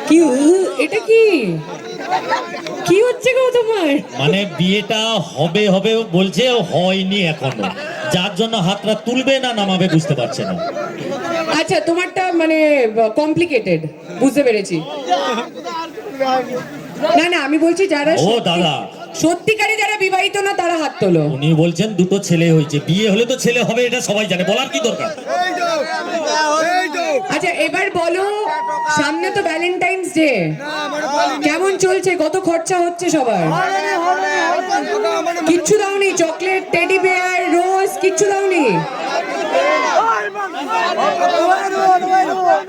কি এটা কি কি হচ্ছে গো তোমার? মানে বিয়েটা হবে হবে বলছে, হয়নি এখনো, যার জন্য হাতটা তুলবে না নামাবে বুঝতে পারছে না। আচ্ছা তোমারটা মানে কমপ্লিকেটেড, বুঝতে পেরেছি। না না আমি বলছি যারা ও দাদা, সত্যিকারে যারা বিবাহিত না তারা হাত তোলো। উনি বলছেন দুটো ছেলে হয়েছে, বিয়ে হলে তো ছেলে হবে, এটা সবাই জানে, বলার কি দরকার। আচ্ছা এবার বলো, সামনে তো ভ্যালেন্টাইন্স ডে, কেমন চলছে, কত খরচা হচ্ছে সবার? কিচ্ছু দাওনি? চকলেট, টেডি বিয়ার, রোজ কিচ্ছু দাওনি?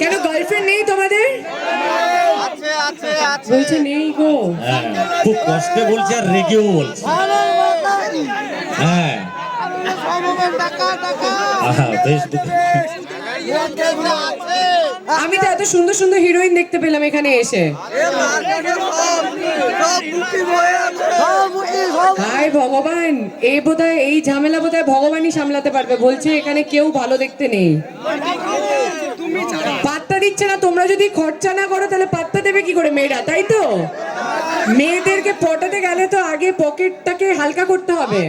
কেন গার্লফ্রেন্ড নেই তোমাদের? বলছে নেই গো। হ্যাঁ, খুব কষ্টে বলছে আর রেগেও বলছে। হ্যাঁ ফেসবুকে আমি তো এত সুন্দর সুন্দর হিরোইন দেখতে পেলাম এখানে এসে। হায় ভগবান, এই বোধহয় এই ঝামেলা বোধহয় ভগবানই সামলাতে পারবে। বলছে এখানে কেউ ভালো দেখতে নেই, পাত্তা দিচ্ছে না। তোমরা যদি খরচা না করো তাহলে পাত্তা দেবে কি করে মেয়েরা, তাই তো? মেয়েদেরকে পটাতে গেলে তো আগে পকেটটাকে হালকা করতে হবে।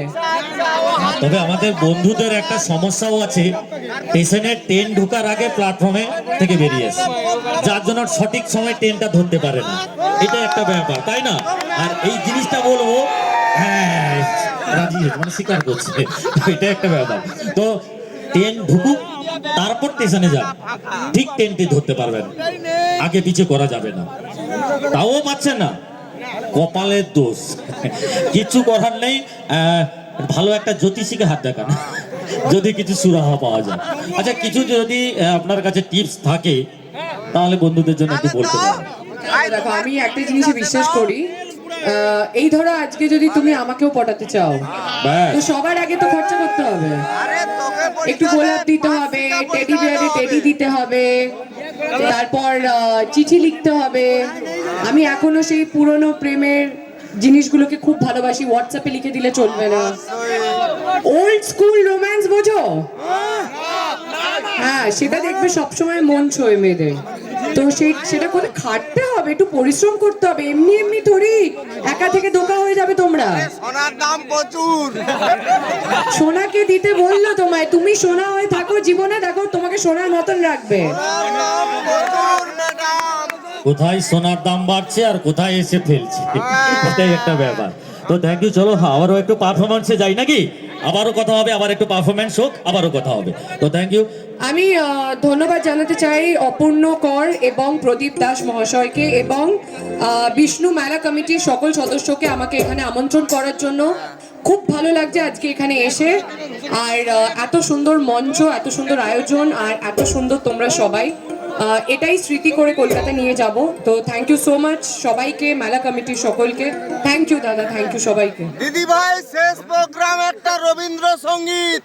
তবে আমাদের বন্ধুদের একটা সমস্যাও আছে, স্টেশনে ট্রেন ঢোকার আগে প্ল্যাটফর্মে থেকে বেরিয়েছে, যার জন্য সঠিক সময় ট্রেনটা ধরতে পারে না। এটা একটা ব্যাপার, তাই না? আর এই জিনিসটা বলবো, হ্যাঁ রাজি মানে স্বীকার করছে, এটা একটা ব্যাপার। তো ট্রেন ঢুকুক তারপর স্টেশনে যান, ঠিক ট্রেনটি ধরতে পারবেন, আগে পিছে করা যাবে না। তাও পাচ্ছেন না, কপালের দোষ, কিছু করার নেই। ভালো একটা জ্যোতিষীকে হাত দেখান, যদি কিছু সুরাহা পাওয়া যায়। আচ্ছা কিছু যদি আপনার কাছে টিপস থাকে তাহলে বন্ধুদের জন্য একটু বলতে পারেন। দেখো আমি একটা জিনিসে বিশ্বাস করি, এই ধরো আজকে যদি তুমি আমাকেও পটাতে চাও তো সবার আগে তো খরচা করতে হবে, একটু গোলাপ দিতে হবে, টেডি বিয়ারে টেডি দিতে হবে, তারপর চিঠি লিখতে হবে। আমি এখনো সেই পুরনো প্রেমের জিনিসগুলোকে খুব ভালোবাসি, হোয়াটসঅ্যাপে লিখে দিলে চলবে না। ওল্ড স্কুল রোম্যান্স বোঝো? হ্যাঁ সেটা দেখবে সবসময় মন ছোঁয় মেয়েদের। তো সেটা করে খাটতে হবে, একটু পরিশ্রম করতে হবে, এমনি এমনি থোড়ি একা থেকে ধোকা হয়ে যাবে তোমরা। সোনার দাম প্রচুর। সোনাকে দিতে বললো তোমায়, তুমি সোনা হয়ে থাকো জীবনে, দেখো তোমাকে সোনার মতন রাখবে। কোথায় সোনার দাম বাড়ছে আর কোথায় এসে ফেলছে, এটাই একটা ব্যাপার। তো থ্যাংক ইউ। চলো আবারও একটু পারফরমেন্সে যাই নাকি? আবারও কথা হবে, আবার একটু পারফরমেন্স হোক, আবারও কথা হবে। তো থ্যাংক ইউ। আমি ধন্যবাদ জানাতে চাই অপূর্ণ কর এবং প্রদীপ দাস মহাশয়কে এবং বিষ্ণু মেলা কমিটির সকল সদস্যকে আমাকে এখানে আমন্ত্রণ করার জন্য। খুব ভালো লাগছে আজকে এখানে এসে, আর এত সুন্দর মঞ্চ, এত সুন্দর আয়োজন, আর এত সুন্দর তোমরা সবাই, এটাই স্মৃতি করে কলকাতা নিয়ে যাব। তো থ্যাংক ইউ সো মাচ সবাইকে, মেলা কমিটির সকলকে থ্যাংক ইউ দাদা, থ্যাংক ইউ সবাইকে। দিদি ভাই শেষ প্রোগ্রাম একটা রবীন্দ্রসঙ্গীত।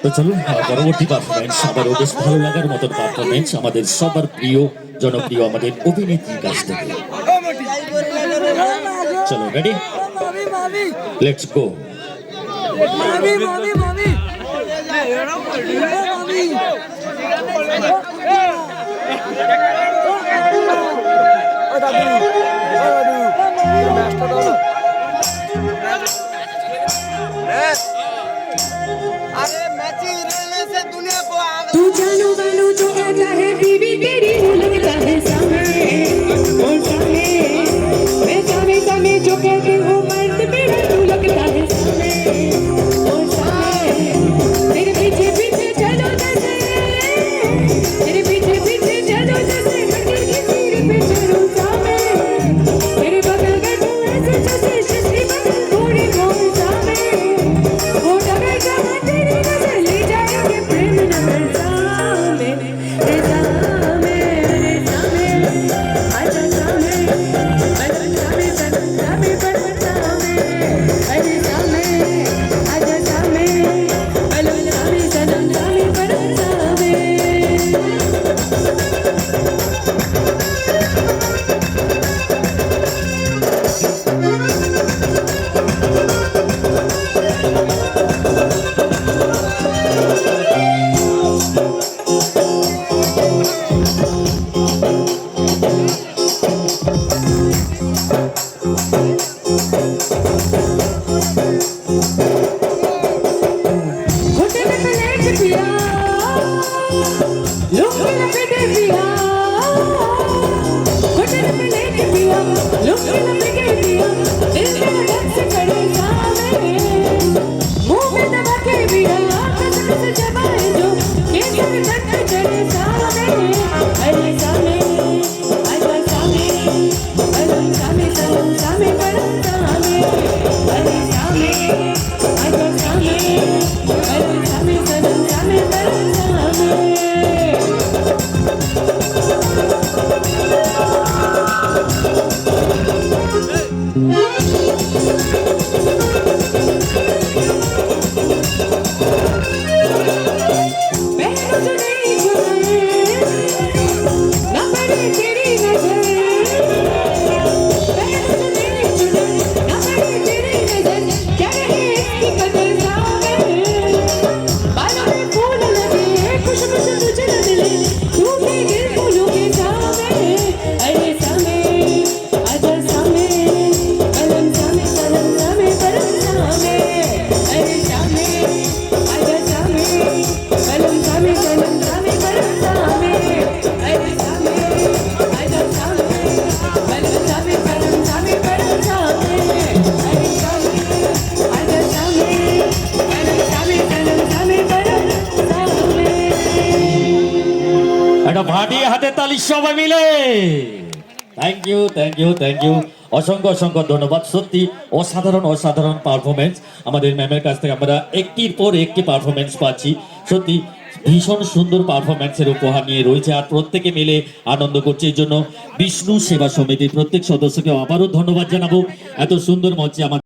তো চলুন পরবর্তী পারফরমেন্স, আবারও বেশ ভালো লাগার মতন পারফরমেন্স আমাদের সবার প্রিয় জনপ্রিয় আমাদের অভিনেত্রীর কাছ থেকে। চলো রেডি, লেটস গো। अरे मैची रहने से दुनिया को तू जानो वालो जो कहता है बीवी तेरी लगता है सामे, ओ सामे, मैं सामे सामे जो कहती हूँ मर्द मेरा तू लगता है सामे, ओ सामे, तेरे पीछे पीछे चलो जैसे, तेरे पीछे पीछे चलो जैसे मंदिर की सीढ़ी पे चलो सामे, तेरे बगल बैठो ऐसे जैसे शशि बगल घोड़ी घोड़ सामे, वो डगर जहाँ तेरी नजर ले जाएंगे प्रेम नगर सामे, सामे। लुंगी लपेटे पिया घुटन पे लेके पिया लुंगी लपेटे पिया दिल मेरा धक से करे सामे मुंह में दबा के पिया कसम से चबाए जो केस में तक के चढ़े सामे अरे सामे आजा सामे अलम सामे सनम सामे परम सामे अरे सामे आजा सामे अलम सामे सनम सामे परम सामे बहनों जो नहीं छुड़ाए ना पड़े तेरी नजर बहनों जो नहीं छुड़ाए ना पड़े तेरी नजर क्या रहे इसकी कदर सामे बालों में फूल लगे खुशबू से तुझे न मिले टूटे दिल फूलों के सामे अरे सामे आजा सामे अलम सामे सनम सामे परम सामे अरे सामे आजा सामे अलम सामे सनम सामे परम सामे अरे सामे आजा सामे अलम सामे सनम सामे परम सामे अरे सामे आजा सामे अलम सामे सनम सामे परम सामे একটা ভাটিয়ে হাতে তালি সবাই মিলে thank you thank you thank you অসংখ্য অসংখ্য ধন্যবাদ সত্যি অসাধারণ অসাধারণ পারফরমেন্স আমাদের ম্যামের কাছ থেকে আমরা একটির পর একটি পারফরমেন্স পাচ্ছি সত্যি ভীষণ সুন্দর পারফরমেন্সের উপহার নিয়ে রয়েছে আর প্রত্যেকে মিলে আনন্দ করছে এই জন্য বিষ্ণু সেবা সমিতির প্রত্যেক সদস্যকে আবারও ধন্যবাদ জানাবো এত সুন্দর মঞ্চে আমার